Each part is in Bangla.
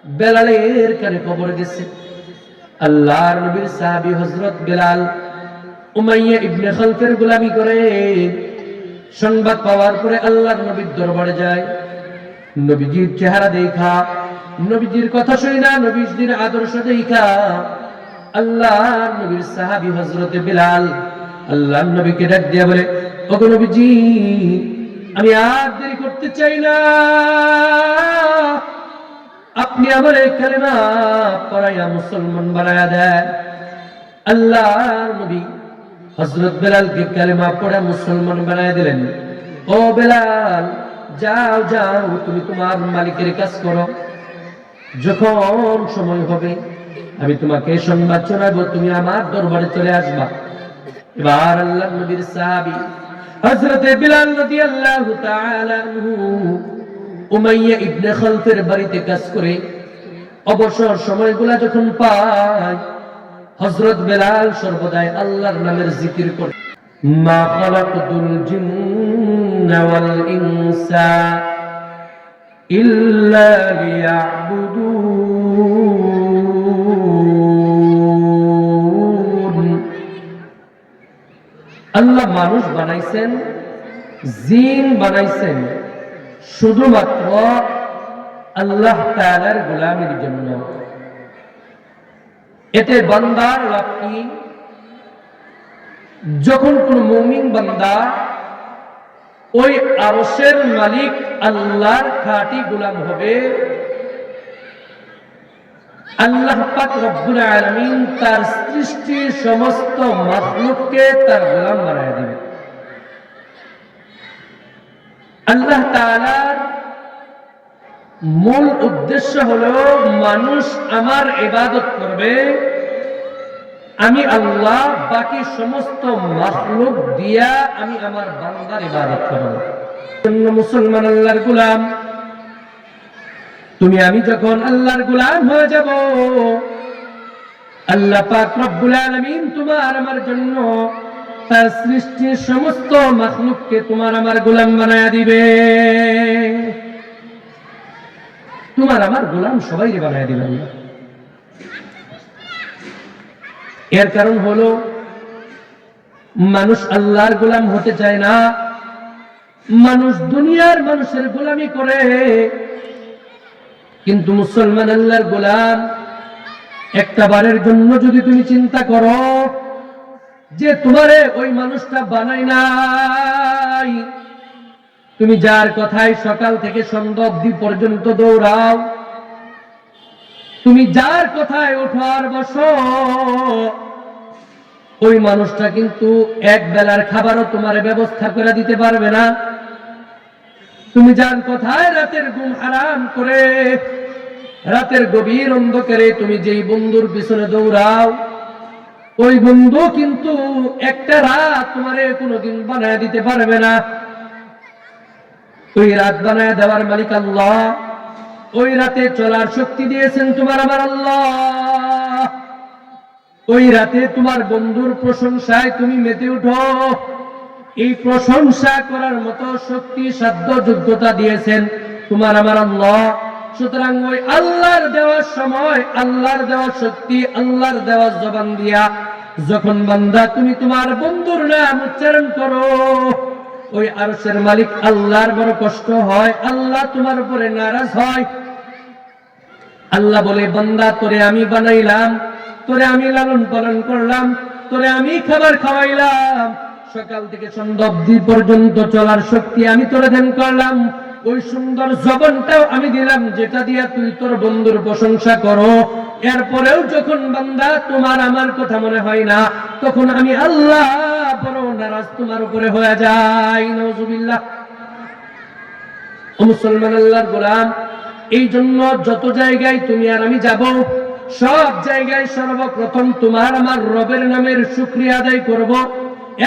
বেলালের কানে খবর গেছে। আল্লাহর নবীর সাহাবী হযরত বেলাল উমাইয়া ইবনে খালফের গোলামি করে। সংবাদ পাওয়ার পরে আল্লাহর নবীর দরবারে যায়। নবীজির চেহারা দেখা, নবীজির কথা শুনা, নবীজির আদর্শ দেখা আল্লাহর নবীর সাহাবী হযরতে বেলাল আল্লাহর নবীকে ডাক দিয়া বলে, ওগো নবীজি, আমি আর দেরি করতে চাই না, আপনি আমার এই কালেমা পড়াইয়া মুসলমান বানায়া দেন। আল্লাহর নবী হযরত বেলালকে কালেমা পড়া মুসলমান বানায়া দিলেন। ও বেলাল, যাও যাও, তুমি তোমার মালিকের কাজ করো, যখন সময় হবে আমি তোমাকে সংবাদ শোনাবো, তুমি আমার দরবারে চলে আসবা। এবার আল্লাহর নবীর সাহাবী হযরতে বেলাল রাদিয়াল্লাহু তাআলা আনহু উমাইয়া ইবনে খালফের বাড়িতে কাজ করে অবসর সময়গুলা যখন পায়, হযরত বেলাল সর্বদাই আল্লাহর নামের জিকির করে। মা খালাকতুল জিন্না ওয়াল ইনসা ইল্লা লিয়াবুদুন। আল্লাহ মানুষ বানাইছেন, জিন বানাইছেন শুধুমাত্র আল্লাহ তাআলার গোলামির জন্য। এতে বান্দার লাভ কি? যখন কোন মুমিন বান্দা ওই আরশের মালিক আল্লাহর খাঁটি গোলাম হবে, আল্লাহ পাক রব্বুল আলামিন তার সৃষ্টির সমস্ত মাখলুককে তার গোলাম বানায় দিবেন। আল্লাহ তাআলার মূল উদ্দেশ্য হলো মানুষ আমার ইবাদত করবে, আমি আল্লাহ বাকি সমস্ত মাখলুক দিয়া আমি আমার বান্দার ইবাদত করব। মুসলমান আল্লাহর গোলাম, তুমি আমি যখন আল্লাহর গোলাম হয়ে যাব, আল্লাহ পাক রব্বুল আলামিন তোমার আমার জন্য তার সৃষ্টির সমস্ত মাখলুককে তোমার আমার গোলাম বানায়া দিবে। তোমার আমার গোলাম সবাইকে বানায়া দিবেন। এর কারণ হলো মানুষ আল্লাহর গোলাম হতে চায় না, মানুষ দুনিয়ার মানুষের গোলামি করে। কিন্তু মুসলমান আল্লাহর গোলাম। একটা বারের জন্য যদি তুমি চিন্তা করো যে তোমারে ওই মানুষটা বানাই নাই, তুমি যার কথায় সকাল থেকে সন্ধ্যা অবধি পর্যন্ত দৌড়াও, তুমি যার কথায় ওঠার বসো, ওই মানুষটা কিন্তু এক বেলার খাবারও তোমার ব্যবস্থা করে দিতে পারবে না। তুমি যার কথায় রাতের ঘুম হারাম করে রাতের গভীর অন্ধকারে তুমি যেই বন্ধুর পিছনে দৌড়াও, ওই বন্ধু কিন্তু একটা রাত তোমারে কোনোদিন বানায় দিতে পারবে না। ওই রাত বানায় দেওয়ার মালিক আল্লাহ, ওই রাতে চলার শক্তি দিয়েছেন তোমার আমার আল্লাহ। ওই রাতে তোমার বন্ধুর প্রশংসায় তুমি মেতে উঠো, এই প্রশংসা করার মতো শক্তি সাধ্য যোগ্যতা দিয়েছেন তোমার আমার আল্লাহ। সুতরাং ওই আল্লাহর দেওয়ার সময়, আল্লাহর দেওয়ার শক্তি, আল্লাহর দেওয়ার জবান দিয়া যখন বান্দা তুমি তোমার বন্ধুর নাম উচ্চারণ করো, ওই আরশের মালিক আল্লাহর বড় কষ্ট হয়, আল্লাহ তোমার উপরে নারাজ হয়। আল্লাহ বলে, বান্দা তোরে আমি বানাইলাম, তোরে আমি লালন পালন করলাম, তোরে আমি খাবার খাওয়াইলাম, সকাল থেকে সন্ধ্যা অবধি পর্যন্ত চলার শক্তি আমি তোরে দান করলাম, ওই সুন্দর জবানটাও আমি দিলাম যেটা দিয়া তুই তোর বন্ধুর প্রশংসা করো। এরপরেও যখন বান্দা তোমার আমার কথা মনে হয় না, তখন আমি আল্লাহ বড় নারাজ তোমার উপরে হয়ে যাই। নাউজুবিল্লাহ। ও মুসলমান আল্লাহর গোলাম, এই জন্য যত জায়গায় তুমি আর আমি যাব, সব জায়গায় সর্বপ্রথম তোমার আমার রবের নামের শুকরিয়া আদায় করব।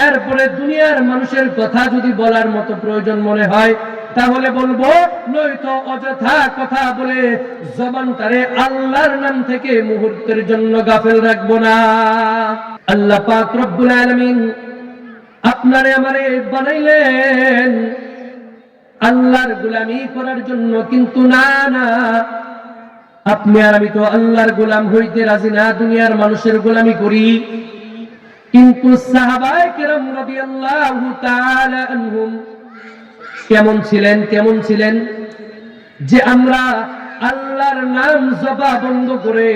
এরপরে দুনিয়ার মানুষের কথা যদি বলার মতো প্রয়োজন মনে হয় তাহলে বলবো, নয়তো অযথা কথা বলে জবানটারে আল্লাহর নাম থেকে মুহূর্তের জন্য গাফেল রাখবো না। আল্লাহ পাক রব্বুল আলামিন আপনারে আমারে বানাইলেন আল্লাহর গোলামি করার জন্য, কিন্তু না, না, আপনি আর আমি তো আল্লাহর গোলাম হইতে রাজি না, দুনিয়ার মানুষের গোলামি করি। কিন্তু সাহাবায়ে কেরাম রাদিয়াল্লাহু তাআলা আনহুম কেমন ছিলেন যে আমরা আল্লাহর নাম জবা বন্ধ করে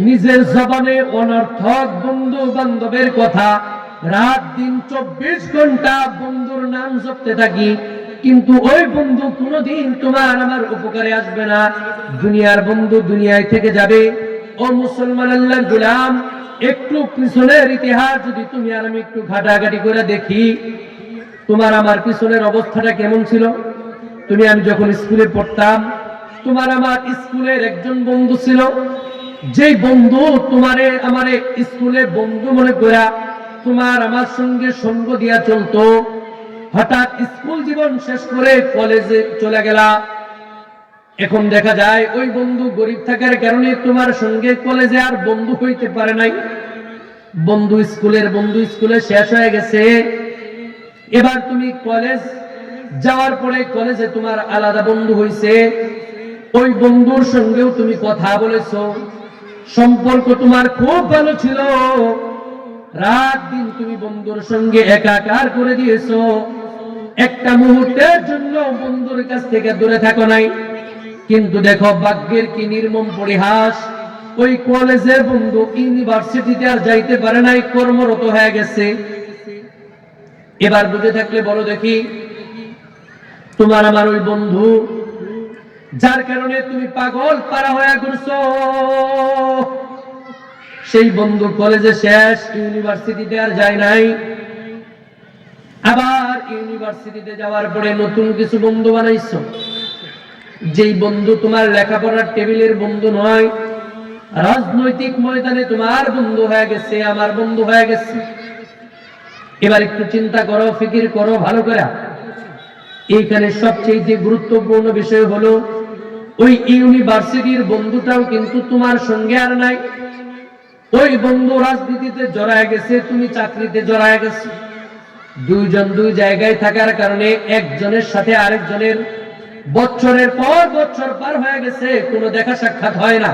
নিজের জবানে অনর্থক বন্ধু বান্ধবের কথা রাত দিন 24 ঘন্টা বন্ধুর নাম জপতে থাকি, কিন্তু ওই বন্ধু কোনোদিন তোমার আমার উপকারে আসবে না। দুনিয়ার বন্ধু দুনিয়ায় থেকে যাবে। ও মুসলমান আল্লাহর গোলাম, একটু পিছনের ইতিহাস যদি তুমি আর আমি একটু ঘাটাঘাটি করে দেখি, তোমার আমার পিছনের অবস্থাটা কেমন ছিল। তুমি আমি যখন স্কুলে পড়তাম, তোমার আমার স্কুলের একজন বন্ধু ছিল, যেই বন্ধু তোমারে আমারে স্কুলে বন্ধু মনে করা তোমার আমার সঙ্গে সঙ্গ দিয়া চলতো। হঠাৎ স্কুল জীবন শেষ করে কলেজে চলে গেলা। এখন দেখা যায় ওই বন্ধু গরিব থাকার কারণে তোমার সঙ্গে কলেজে আর বন্ধু হইতে পারে নাই। বন্ধু স্কুলে শেষ হয়ে গেছে। এবার তুমি কলেজ যাওয়ার পরে কলেজে তোমার আলাদা বন্ধু হইছে। ওই বন্ধুর সঙ্গেও তুমি কথা বলেছো, সম্পর্ক তোমার খুব ভালো ছিল। রাত দিন তুমি বন্ধুর সঙ্গে একাকার করে দিয়েছো। একটা মুহূর্তের জন্য বন্ধুর কাছ থেকে দূরে থাকো নাই। কিন্তু দেখো ভাগ্যের কি নির্মম পরিহাস, ওই কলেজের বন্ধু ইউনিভার্সিটিতে আর যাইতে পারে নাই, কর্মরত হয়ে গেছে। এবার বুঝে থাকলে বলো দেখি, তোমার আমার ওই বন্ধু যার কারণে তুমি পাগল পারা হয়ে ঘুরছো, সেই বন্ধু কলেজে শেষ, ইউনিভার্সিটিতে আর যায় নাই। আবার ইউনিভার্সিটিতে যাওয়ার পরে নতুন কিছু বন্ধু বানাইছো, যেই বন্ধু তোমার লেখাপড়ার টেবিলের বন্ধু নয়, রাজনৈতিক ময়দানে তোমার বন্ধু হয়ে গেছে, আমার বন্ধু হয়ে গেছে। এবার একটু চিন্তা করো, ফিকির করো ভালো করে। এইখানে সবচেয়ে গুরুত্বপূর্ণ বিষয় হলো ওই ইউনিভার্সিটির বন্ধুটাও কিন্তু তোমার সঙ্গে আর নাই। ওই বন্ধু রাজনীতিতে জড়ায় গেছে, তুমি চাকরিতে জড়ায় গেছে। দুইজন দুই জায়গায় থাকার কারণে একজনের সাথে আরেকজনের বছরের পর বছর পার হয়ে গেছে, কোনো দেখা সাক্ষাৎ হয় না।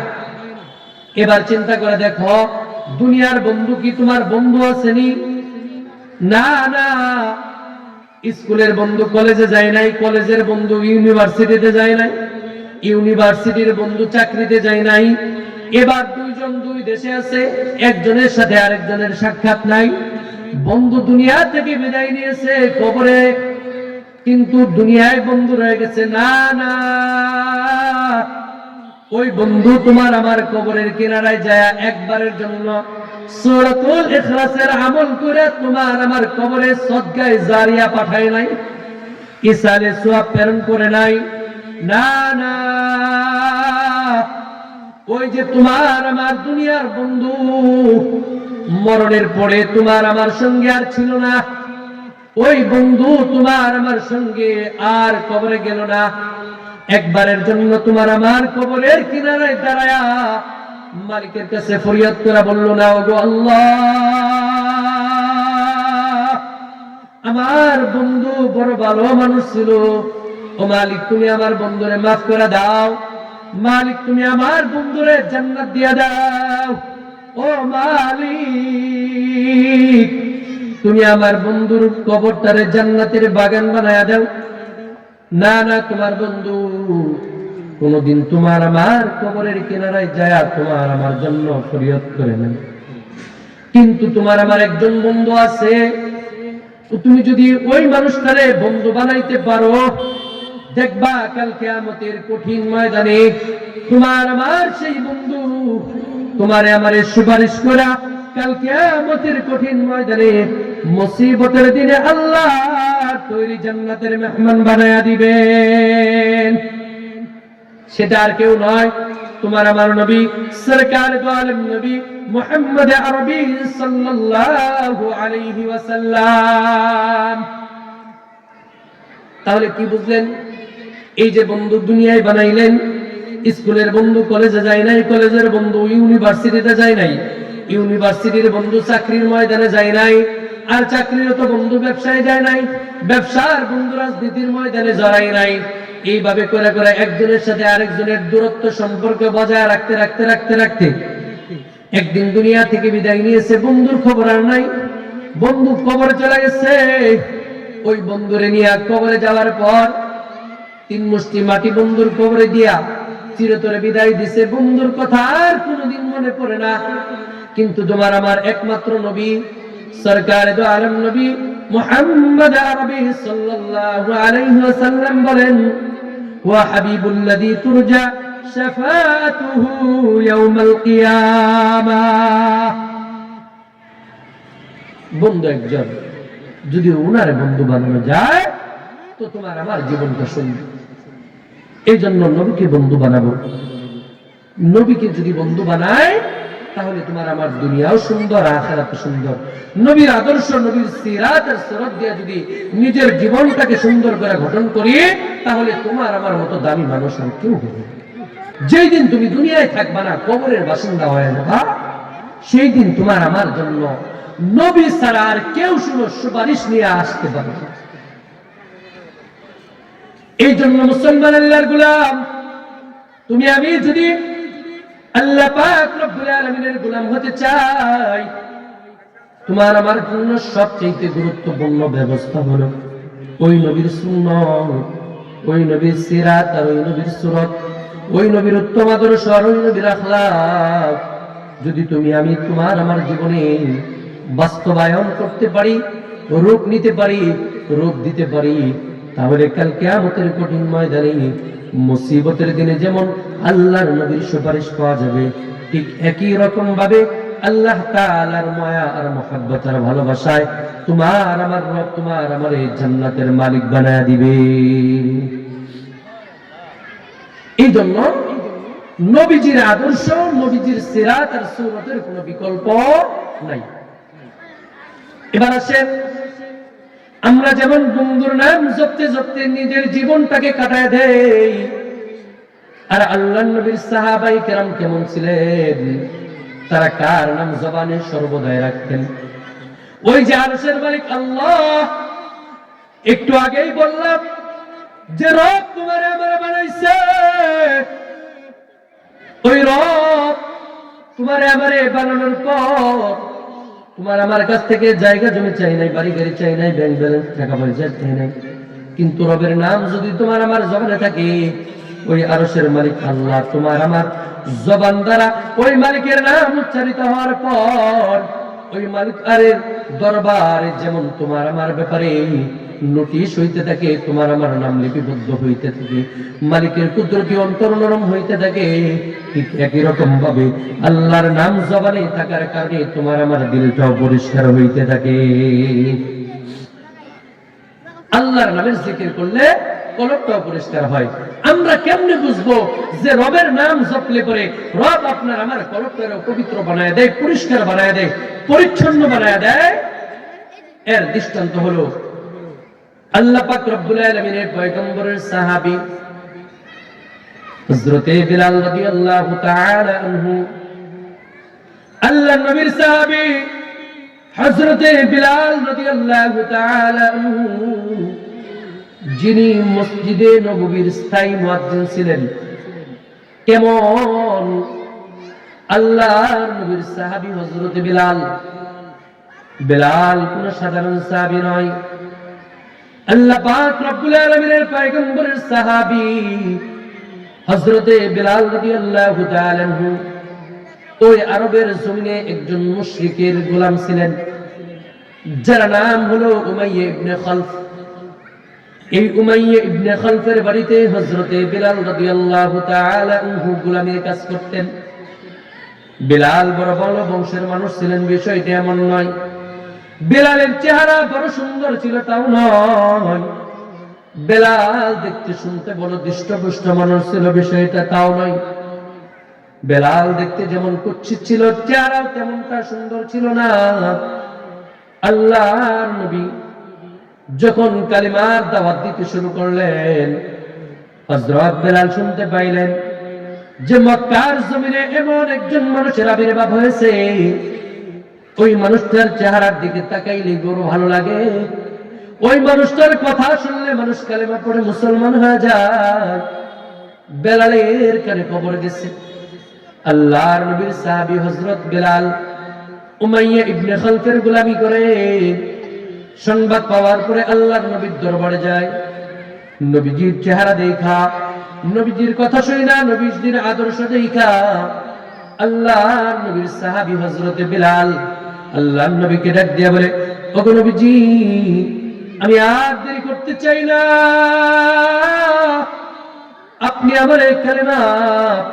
এবার চিন্তা করে দেখো, দুনিয়ার বন্ধু কি তোমার বন্ধু আসেনি? না না, স্কুলের বন্ধু কলেজে যায় নাই, কলেজের বন্ধু ইউনিভার্সিটিতে যায় নাই, ইউনিভার্সিটির বন্ধু চাকরিতে যায় নাই। এবার দুইজন দুই দেশে আছে, একজনের সাথে আরেকজনের সাক্ষাৎ নাই। বন্ধু দুনিয়া থেকে বিদায় নিয়েছে কবরে, কিন্তু দুনিয়ায় বন্ধু রয়ে গেছে। না না, ওই বন্ধু তোমার আমার কবরের কিনারায় যায় একবারের জন্য সূরাতুল ইখলাসের আমল করে তোমার আমার কবরে সদকায়ে জারিয়া পাঠায় নাই, ইসালে সওয়াব প্রেরণ করে নাই। না না, ওই যে তোমার আমার দুনিয়ার বন্ধু মরণের পরে তোমার আমার সঙ্গে আর ছিল না, ওই বন্ধু তোমার আমার সঙ্গে আর কবরে গেল না। একবারের জন্য তোমার আমার কবরের কিনারায় দাঁড়ায়া মালিকের কাছে ফরিয়াদ করে বলল, না ওগো আল্লাহ, আমার বন্ধু বড় ভালো মানুষ ছিল, ও মালিক তুমি আমার বন্ধুরে মাফ করে দাও, মালিক তুমি আমার বন্ধুরে জান্নাত দিয়া দাও, ও মালিক তুমি আমার বন্ধুর কবরটারে জান্নাতের বাগান বানায়া দাও। না না, তোমার বন্ধু কোনদিন তোমার আমার কবরের কিনারায় যায় তোমার আমার জন্য ফরিয়াদ করে নেন। কিন্তু তোমার আমার একজন বন্ধু আছে, তুমি যদি ওই মানুষটারে বন্ধু বানাইতে পারো, দেখবা কাল কিয়ামতের কঠিন ময়দানে তোমার আমার সেই বন্ধু তোমারে আমারে সুপারিশ করা কাল কিয়ামতের কঠিন ময়দানে মুসিবতের দিনে আল্লাহ তৈরি জান্নাতের মেহমান বানায়া দিবেন। সেটা আর কেউ নয়, তোমার আমার নবী সরকার দো আলম নবী মুহাম্মদ আরবি সাল্লাল্লাহু আলাইহি ওয়াসাল্লাম। তাহলে কি বুঝলেন? এই যে বন্ধু দুনিয়ায় বানাইলেন, স্কুলের বন্ধু কলেজে যায় নাই, কলেজের বন্ধু ইউনিভার্সিটিতে যায় নাই, ইউনিভার্সিটির বন্ধু চাকরির ময়দানে যায় নাই, আর চাকরিরত বন্ধু ব্যবসায় যায় নাই, ব্যবসার বন্ধু রাজনীতির ময়দানে জড়ায় নাই। এইভাবে করে করে একজনের সাথে আরেকজনের দূরত্ব সম্পর্ক বজায় রাখতে রাখতে রাখতে রাখতে একদিন দুনিয়া থেকে বিদায় নিয়েছে, বন্ধুর খবর আর নাই। বন্ধু কবরে চলে গেছে। ওই বন্ধুরে নিয়ে কবরে যাওয়ার পর 3 মুষ্টি মাটি বন্ধুর কবরে দিয়া চিরতরে বিদায় দিছে। বন্ধুর কথা আর কোনোদিন মনে পড়ে না। কিন্তু তোমার আমার একমাত্র নবী সরকার দো আলম নবী মুহাম্মদ আরবি সাল্লাল্লাহু আলাইহি ওয়াসাল্লাম বলেন, ওয়া হাবিবুল্লাযী তুরজা শাফাআতুহু ইয়াউমাল কিয়ামাহ। বন্ধু একজন যদি উনার বন্ধু বানানো যায় তো তোমার আমার জীবনটা সুন্দর। এই জন্য নবীকে বন্ধু বানাবো। নবীকে যদি বন্ধু বানায় তাহলে তোমার আমার দুনিয়াও সুন্দর, আখিরাতও সুন্দর। নবীর আদর্শ, নবীর সিরাত আর সুরত দিয়ে যদি নিজের জীবনটাকে সুন্দর করে গঠন করি তাহলে তোমার আমার মতো দামি মানুষ আর কেউ হবে না। যেই দিন তুমি দুনিয়ায় থাকবা না, কবরের বাসিন্দা হয়ে যাবা, সেই দিন তোমার আমার জন্য নবী ছাড়া আর কেউ শুনো সুপারিশ নিয়ে আসতে পারবে না। এই জন্য মুসলমান আল্লাহর গোলাম, তুমি আমি যদি আল্লাহ পাক রব্বুল আলামিনের গোলাম হতে চাই, তোমার আমার জন্য সবচেয়ে গুরুত্বপূর্ণ ব্যবস্থা হলো ওই নবীর সুন্নাত, ওই নবীর সিরাত আর ওই নবীর সুরত, ওই নবীর উত্তম আদর্শ আর ওই নবীর আখলাক যদি তুমি আমি তোমার আমার জীবনে বাস্তবায়ন করতে পারি, রূপ নিতে পারি, রূপ দিতে পারি, তাহলে কাল কিয়ামতের কঠিন ময়দানে মুসিবতের দিনে যেমন আল্লাহর নবীর সুপারিশ পাওয়া যাবে, ঠিক একই রকম ভাবে আল্লাহ তাআলার মায়া আর মহব্বত আর ভালোবাসায় তোমার আমার রব তোমার আমার এই জান্নাতের মালিক বানায় দিবে। এই জন্য নবীজির আদর্শ, নবীজির সিরাত আর সুরতের কোনো বিকল্প নাই। এবার আসেন, আমরা যেমন বন্ধুর নাম জপতে জপতে নিজের জীবনটাকে কাটায় দেই, আর আল্লাহর নবীর সাহাবায়ে কেরাম কেমন ছিলেন? তারা কার নাম জবানে সর্বদাই রাখতেন? ওই যে আরশের মালিক আল্লাহ, একটু আগেই বললাম যে রব তোমারে আমারে বানাইছে, ওই রব তোমারে আমারে বানানোর পর তোমার আমার কাছ থেকে জায়গা জমি চাই নাই, বাড়ি গাড়ি চাই নাই, ব্যাংক ব্যালেন্স টাকা পয়সা চাই নাই, কিন্তু রবের নাম যদি তোমার আমার জবানে থাকে, ওই আরশের মালিক আল্লাহ তোমার আমার জবান দ্বারা ওই মালিকের নাম উচ্চারিত হওয়ার পর ওই মালিক আরের দরবারে যেমন তোমার আমার ব্যাপারে নোটিশ হইতে থাকে, তোমার আমার নাম লিপিবদ্ধ হইতে থাকে, মালিকের কুদরতি অন্তর নরম হইতে থাকে, ঠিক একই রকম ভাবে আল্লাহর নাম জবানে থাকার কারণে তোমার আমার দিলটাও পরিষ্কার হইতে থাকে। আল্লাহর নামের জিকির করলে কলবটাও পরিষ্কার হয়। আমরা কেমনে বুঝবো যে রবের নাম জপলে পরে রব আপনার আমার কলবটাও পবিত্র বানায় দেয়, পরিষ্কার বানায় দেয়, পরিচ্ছন্ন বানায় দেয়? এর দৃষ্টান্ত হলো আল্লাহ পাক রব্বুল আলামিনের পয়গম্বরের সাহাবী হযরত বিলাল রাদিয়াল্লাহু তাআলা আনহু, আল্লাহর নবীর সাহাবী হযরত বিলাল রাদিয়াল্লাহু তাআলা আনহু, যিনি মসজিদে নববীর স্থায়ী মুয়াজ্জিন ছিলেন। কেমন আল্লাহর নবীর সাহাবী হযরত বিলাল। বিলাল কোন সাধারণ সাহাবী নয়, আল্লাহ পাক রব্বুল আলামিনের পয়গম্বরের সাহাবী হযরত বিলাল রাদিয়াল্লাহু তাআলা আনহু ওই আরবের জমিনে একজন মুশরিকের গোলাম ছিলেন, যার নাম হলো উমাইয়া ইবনে খালফ। এই উমাইয়া ইবনে খালফের বাড়িতে হযরত বিলাল রাদিয়াল্লাহু তাআলা আনহু গোলামের কাজ করতেন। বিলাল বড় বড় বংশের মানুষ ছিলেন, বিষয়টা এমন নয়। বিলালের চেহারা বড় সুন্দর ছিল তাও নয়। বেলাল দেখতে শুনতে বড় দৃষ্টপুষ্ট মানুষ ছিল, বিষয়টা তাও নয়। বেলাল দেখতে যেমন কুৎসিত ছিল, চেহারাও তেমনটা সুন্দর ছিল না। আল্লাহর নবী যখন কালিমার দাওয়াত দিতে শুরু করলেন, হযরত বেলাল শুনতে পাইলেন যে মক্কার জমিনে এমন একজন মানুষের আবির্ভাব হয়েছে, ওই মানুষটার চেহারার দিকে তাকাইলে বড় ভালো লাগে। ওই মানুষটার কথা শুনলে মানুষ কালেমা পড়ে মুসলমান হয়ে যায়। বেলালের কানে খবর গেছে, আল্লাহর নবীর সাহাবী হযরত বেলাল উমাইয়া ইবনে খালফের গোলামি করে। সংবাদ পাওয়ার পরে আল্লাহর নবীর দরবারে যায়। নবীজির চেহারা দেখা, নবীজির কথা শুনা, নবীজির আদর্শ দেখা আল্লাহর নবীর সাহাবী হযরত বেলাল আল্লাহর নবীকে ডাক দিয়া বলে, ওগো নবীজি, আমি আর দেরি করতে চাই না, আপনি আমার এই কালেমা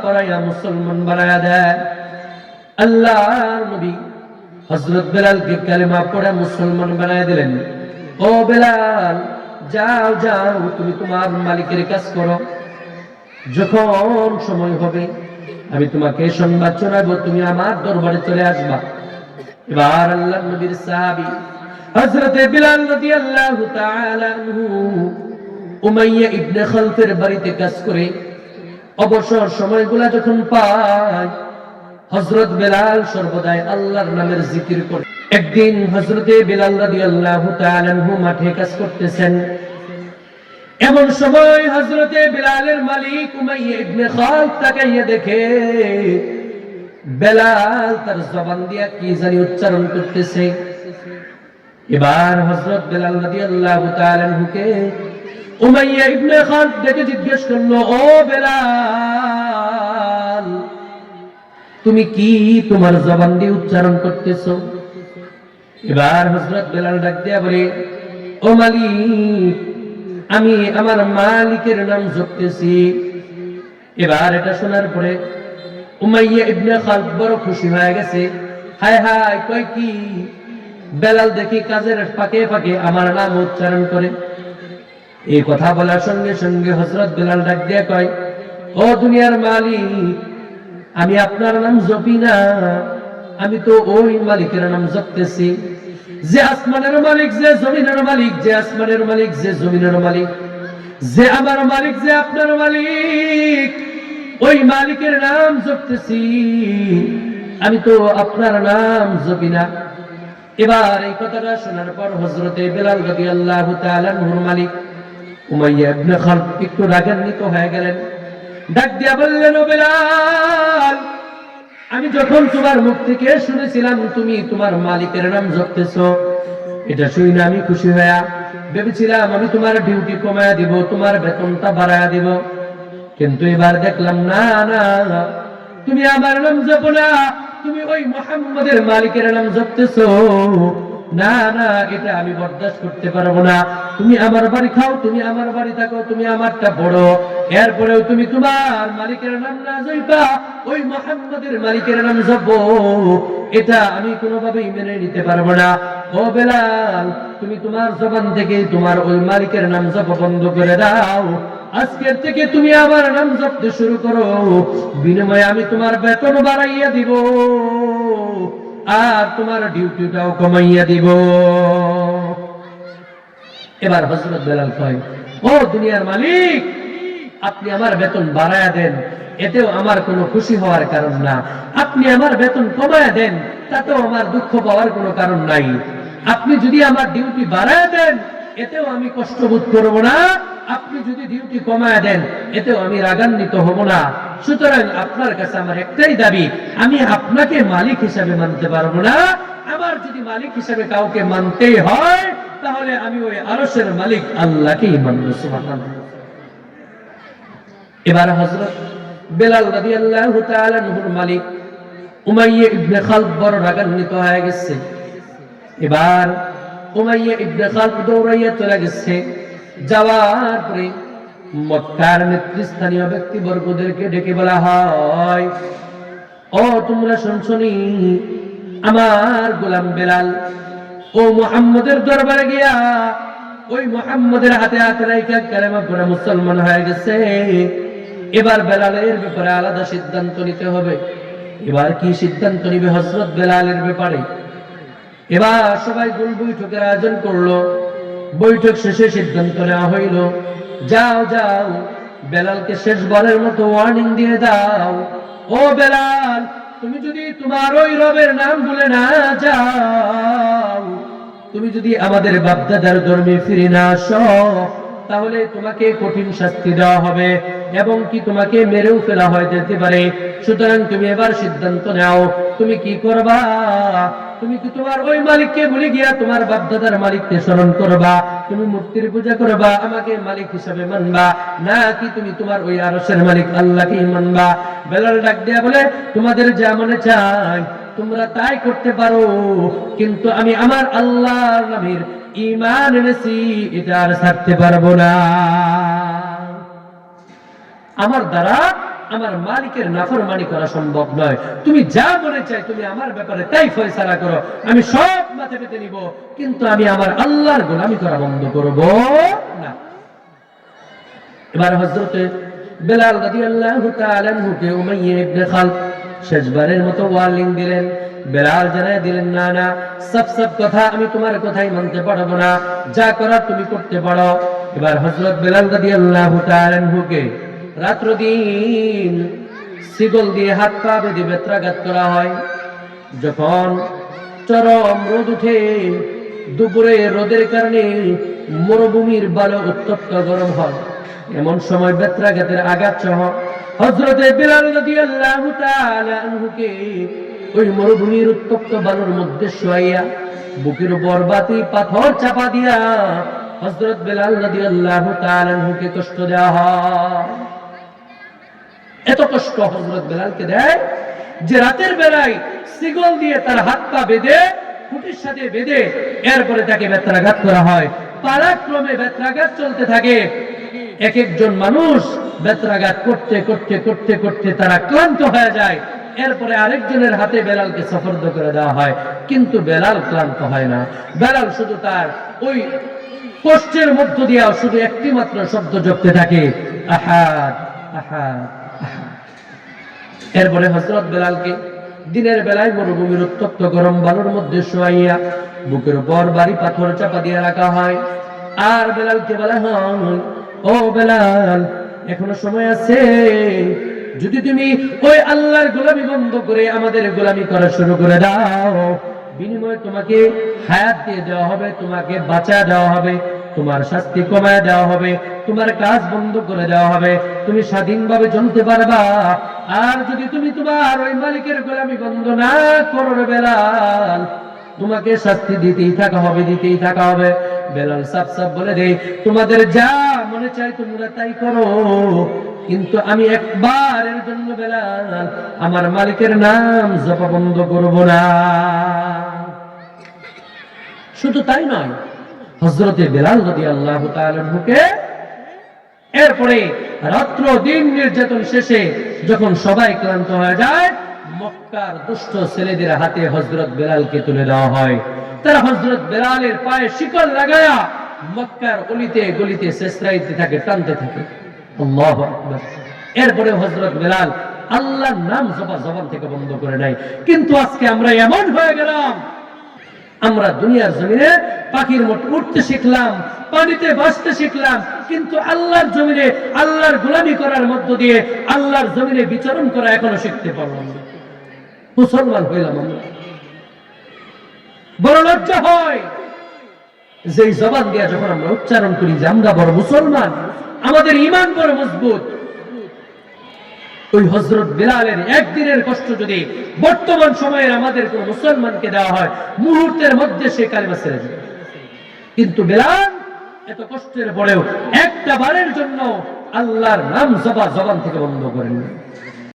পড়াইয়া মুসলমান বানায়া দেন। আল্লাহর নবী হযরত বেলালকে কালেমা পড়া মুসলমান বানায়া দিলেন। ও বেলাল, যাও যাও, তুমি তোমার মালিকের কাজ করো, যখন সময় হবে আমি তোমাকে সংবাদ শোনাবো, তুমি আমার দরবারে চলে আসবা। এবার আল্লাহর নবীর সাহাবী হযরত বেলাল রাদিয়াল্লাহু তাআলা আনহু উমাইয়া ইবনে খালফের বাড়িতে কাজ করে অবসর সময়গুলা যখন পায়, হযরত বেলাল সর্বদাই আল্লাহর নামের জিকির করে। একদিন হযরতে বেলাল রাদিয়াল্লাহু তাআলা আনহু মাঠে কাজ করতেছেন। এমন সময় হযরতে বেলালের মালিক উমাইয়া ইবনে খালফ তাকাইয়া দেখে বেলাল তার জবান দিয়া কি জানি উচ্চারণ করতেছে। এবার হযরত বেলাল রাদিয়াল্লাহু তাআলা আনহুকে উমাইয়া ইবনে খালফ ডেকে জিজ্ঞেস করলো, ও বেলাল, তুমি কি তোমার জবান দিয়ে উচ্চারণ করতেছো? এবার হযরত বেলাল ডাক দিয়া বলে, ও মালিক, আমি আমার মালিকের নাম জপতেছি। এবার এটা শোনার পরে উমাইয়া ইবনে খালফ বড় খুশি হয়ে গেছে। হায় হায়, কয় কি, বেলাল দেখি কাজের ফাঁকে ফাঁকে আমার নাম উচ্চারণ করে। এই কথা বলার সঙ্গে সঙ্গে হযরত বেলাল ডাক দিয়া কয়, ও দুনিয়ার মালিক, আমি আপনার নাম জপি না, আমি তো ওই মালিকের নাম জপতেছি, যে আসমানের মালিক, যে জমিনের মালিক, যে আসমানের মালিক, যে জমিনের মালিক, যে আমার মালিক, যে আপনার মালিক, ওই মালিকের নাম জপতেছি, আমি তো আপনার নাম জপি না। এবার এই কথাটা শোনার পর হযরতে বেলাল রাদিয়াল্লাহু তাআলা আনহুর মালিক উমাইয়া ইবনে খালফ একটু রাগান্বিত হয়ে গেলেন। ডাক দিয়া বললেন, ও বেলাল, আমি যখন তোমার মুখ থেকে শুনেছিলাম তুমি তোমার মালিকের নাম জপতেছো, এটা শুনে আমি খুশি হয়ে ভেবেছিলাম আমি তোমার ডিউটি কমায়া দিব, তোমার বেতনটা বাড়ায়া দিব। কিন্তু এবার দেখলাম না না, তুমি আমার নাম জপো না, তুমি ওই মুহাম্মদের মালিকের নাম জপতেছো। না না, এটা আমি বরদাস্ত করতে পারবো না। তুমি আমার বাড়ি খাও, তুমি আমার বাড়ি থাকো, তুমি আমারটা বড়, এরপরেও তুমি তোমার মালিকের নাম না জপা ওই মুহাম্মদের মালিকের নাম জপো, এটা আমি কোনোভাবেই মেনে নিতে পারবো না। ও বেলাল, তুমি তোমার জবান থেকে তোমার ওই মালিকের নাম জপ বন্ধ করে দাও। আজকের থেকে তুমি আমার নাম জপতে শুরু করো, বিনিময়ে আমি তোমার বেতন বাড়াইয়া দিব আর তোমার ডিউটিটাও কমাইয়া দিব। এবার হযরত বেলাল কয়, ও দুনিয়ার মালিক, আপনি আমার বেতন বাড়ায়া দেন, এতেও আমার কোনো খুশি হওয়ার কারণ না। আপনি আমার বেতন কমায়া দেন, তাতেও আমার দুঃখ পাওয়ার কোনো কারণ নাই। আপনি যদি আমার ডিউটি বাড়ায়া দেন, এতেও আমি কষ্ট বোধ করব না। আপনি যদি ডিউটি কমায়া দেন, এতেও আমি রাগান্বিত হব না। সুতরাং আপনার কাছে আমার একটাই দাবি, আমি আপনাকে মালিক হিসাবে মানতে পারবো না। আমার যদি মালিক হিসাবে কাউকে মানতেই হয়, তাহলে আমি ওই আরশের মালিক আল্লাহকেই মানব। সুবহানাল্লাহ। এবার হযরত বেলাল রাদিয়াল্লাহু তাআলা আনহুর মালিক উমাইয়া ইবনে খালফ বড় রাগান্বিত হয়ে গেছে। এবার উমাইয়া ইবনে খালফ দৌড়াইয়া চলে গেছে। যাওয়ার পরে মক্কার নেতৃস্থানীয় ব্যক্তিবর্গদেরকে ডেকে বলা হয়, ও তোমরা শুনছনি, আমার গোলাম বেলাল ও মুহাম্মদের দরবারে গিয়া ওই মুহাম্মদের হাতে হাত রাইখা কালেমা পড়ে মুসলমান হয়ে গেছে। এবার বেলালের ব্যাপারে আলাদা সিদ্ধান্ত নিতে হবে। এবার কি সিদ্ধান্ত নিবে হযরত বেলালের ব্যাপারে? এবার সবাই গোল বৈঠকের আয়োজন করলো। বৈঠক শেষে সিদ্ধান্ত নেওয়া হইল, যাও যাও, বেলালকে শেষবারের মতো ওয়ার্নিং দিয়ে দাও, ও বেলাল, তুমি যদি তোমার ওই রবের নাম ভুলে না যাও, তুমি যদি আমাদের বাপদাদার ধর্মে ফিরে না আসো তাহলে তোমাকে কঠিন শাস্তি দেওয়া হবে এবং কি তোমাকে মেরেও ফেলা হয় যেতে পারে। সুতরাং তুমি এবার সিদ্ধান্ত নাও তুমি কি করবা। তুমি কি তোমার ওই মালিককে ভুলে গিয়া তোমার বাপদাদার মালিককে স্মরণ করবা, তুমি মূর্তির পূজা করবা, আমাকে মালিক হিসাবে মানবা, নাকি তুমি তোমার ওই আরশের মালিক আল্লাহকে মানবা? বেলাল ডাক দিয়া বলে, তোমাদের যা মনে চায় তোমরা তাই করতে পারো, কিন্তু আমি আমার আল্লাহর নামের ঈমান এনেছি, এটা আর ছাড়তে পারবো না। আমার দ্বারা আমার মালিকের নাফরমানি করা সম্ভব নয়। তুমি যা মনে চাই তুমি আমার ব্যাপারে তাই ফয়সালা করো, আমি সব মাথা পেতে নিব, কিন্তু আমি আমার আল্লাহর গোলামি করা বন্ধ করব না। এবার হযরত বেলাল রাদিয়াল্লাহু তাআলা আনহুকে উমাইয়া ইবনে খালদ শেষবারের মতো ওয়ার্নিং দিলেন। বেলাল জানায় দিলেন, না না, সব কথা আমি তোমার কথাই মানতে পারবো না, যা করার তুমি করতে পারো। এবার হযরত বেলাল রাদিয়াল্লাহু তাআলা আনহুকে রাত্র দিন শিকল দিয়ে হাত পা বেঁধে বেত্রাঘাত করা হয়। যখন চরম রোদ উঠে, দুপুরে রোদের কারণে মরুভূমির বালু উত্তপ্ত গরম হয়, এমন সময় বেত্রাঘাতের আঘাত সহ হযরতে বেলাল রাদিয়াল্লাহু তাআলা আনহুকে ওই মরুভূমির উত্তপ্ত বালুর মধ্যে শোয়াইয়া বুকের উপর বাতি পাথর চাপা দিয়া হযরত বেলাল রাদিয়াল্লাহু তাআলা আনহুকে কষ্ট দেওয়া হয়। এত কষ্ট হযরত বেলালকে দেয় যে রাতের বেলায় শিকল দিয়ে তার হাত পা বেঁধে খুঁটির সাথে বেঁধে এরপরে তাকে বেত্রাঘাত করা হয়। পালাক্রমে বেত্রাঘাত চলতে থাকে। এক একজন মানুষ বেত্রাঘাত করতে করতে করতে করতে তারা ক্লান্ত হয়ে যায়। এরপরে আরেকজনের হাতে বেলালকে সফরদ করে দেওয়া হয়, কিন্তু বেলাল ক্লান্ত হয় না। বেলাল শুধু তার ওই কষ্টের মধ্য দিয়ে শুধু একটি মাত্র শব্দ জপতে থাকে, আহাদ আহাদ আহাদ। এরপরে হযরত বেলালকে দিনের বেলায় মরুভূমির উত্তপ্ত গরম বালুর মধ্যে শোয়াইয়া বুকের উপর ভারী পাথর চাপা দিয়ে রাখা হয়। আর বেলালকে বলা হয়, ও বেলাল, এখনো সময় আছে, যদি তুমি ওই আল্লাহর গোলামি বন্ধ করে আমাদের গোলামি করা শুরু করে দাও, বিনিময়ে তোমাকে হায়াত দিয়ে দেওয়া হবে, তোমাকে বাঁচা দেওয়া হবে, তোমার শাস্তি কমায় দেওয়া হবে, তোমার কাজ বন্ধ করে দেওয়া হবে, তুমি স্বাধীনভাবে চলতে পারবা। আর যদি তুমি তোমার ওই মালিকের গোলামি বন্ধ না করো রে বেলাল, তোমাকে শাস্তি দিতেই থাকা হবে, দিতেই থাকা হবে। বেলাল সাফ সাফ বলে দেই, তোমাদের যা মনে চাই তোমরা তাই করো, কিন্তু আমি একবারের জন্য বেলাল আমার মালিকের নাম জপা বন্ধ করব না। শুধু তাই নয়, হযরতে বেলাল রাদিয়াল্লাহু তাআলা আনহুকে এরপরে রাত্র দিন নির্যাতন শেষে যখন সবাই ক্লান্ত হয়ে যায়, মক্কার দুষ্ট ছেলেদের হাতে হযরত বেলালকে তুলে দেওয়া হয়। তারা হযরত বেলালের পায়ে শিকল লাগায়া মক্কার অলিতে গলিতে শেষরাইতে থাকে, টানতে থাকে। আল্লাহু আকবার। এরপরে হযরত বেলাল আল্লাহর নাম জবান থেকে বন্ধ করে নাই। কিন্তু আজকে আমরা এমন হয়ে গেলাম, আমরা দুনিয়ার জমিনে পাখির মতো উঠতে শিখলাম, পানিতে ভাসতে শিখলাম, কিন্তু আল্লাহর জমিনে আল্লাহর গোলামি করার মধ্য দিয়ে আল্লাহর জমিনে বিচরণ করা এখনো শিখতে পারলাম না। মুসলমান হইলাম আমরা। বড় লজ্জা হয় যে জবান দিয়া যখন আমরা উচ্চারণ করি যে আমরা বড় মুসলমান, আমাদের ঈমান বড় মজবুত। ওই হযরত বেলালের একদিনের কষ্ট যদি বর্তমান সময়ের আমাদের কোন মুসলমানকে দেওয়া হয়, মুহূর্তের মধ্যে সে কালিমা ছেড়ে যাবে। কিন্তু বেলাল এত কষ্টের পরেও একটা বারের জন্য আল্লাহর নাম জবান থেকে বন্ধ করেন।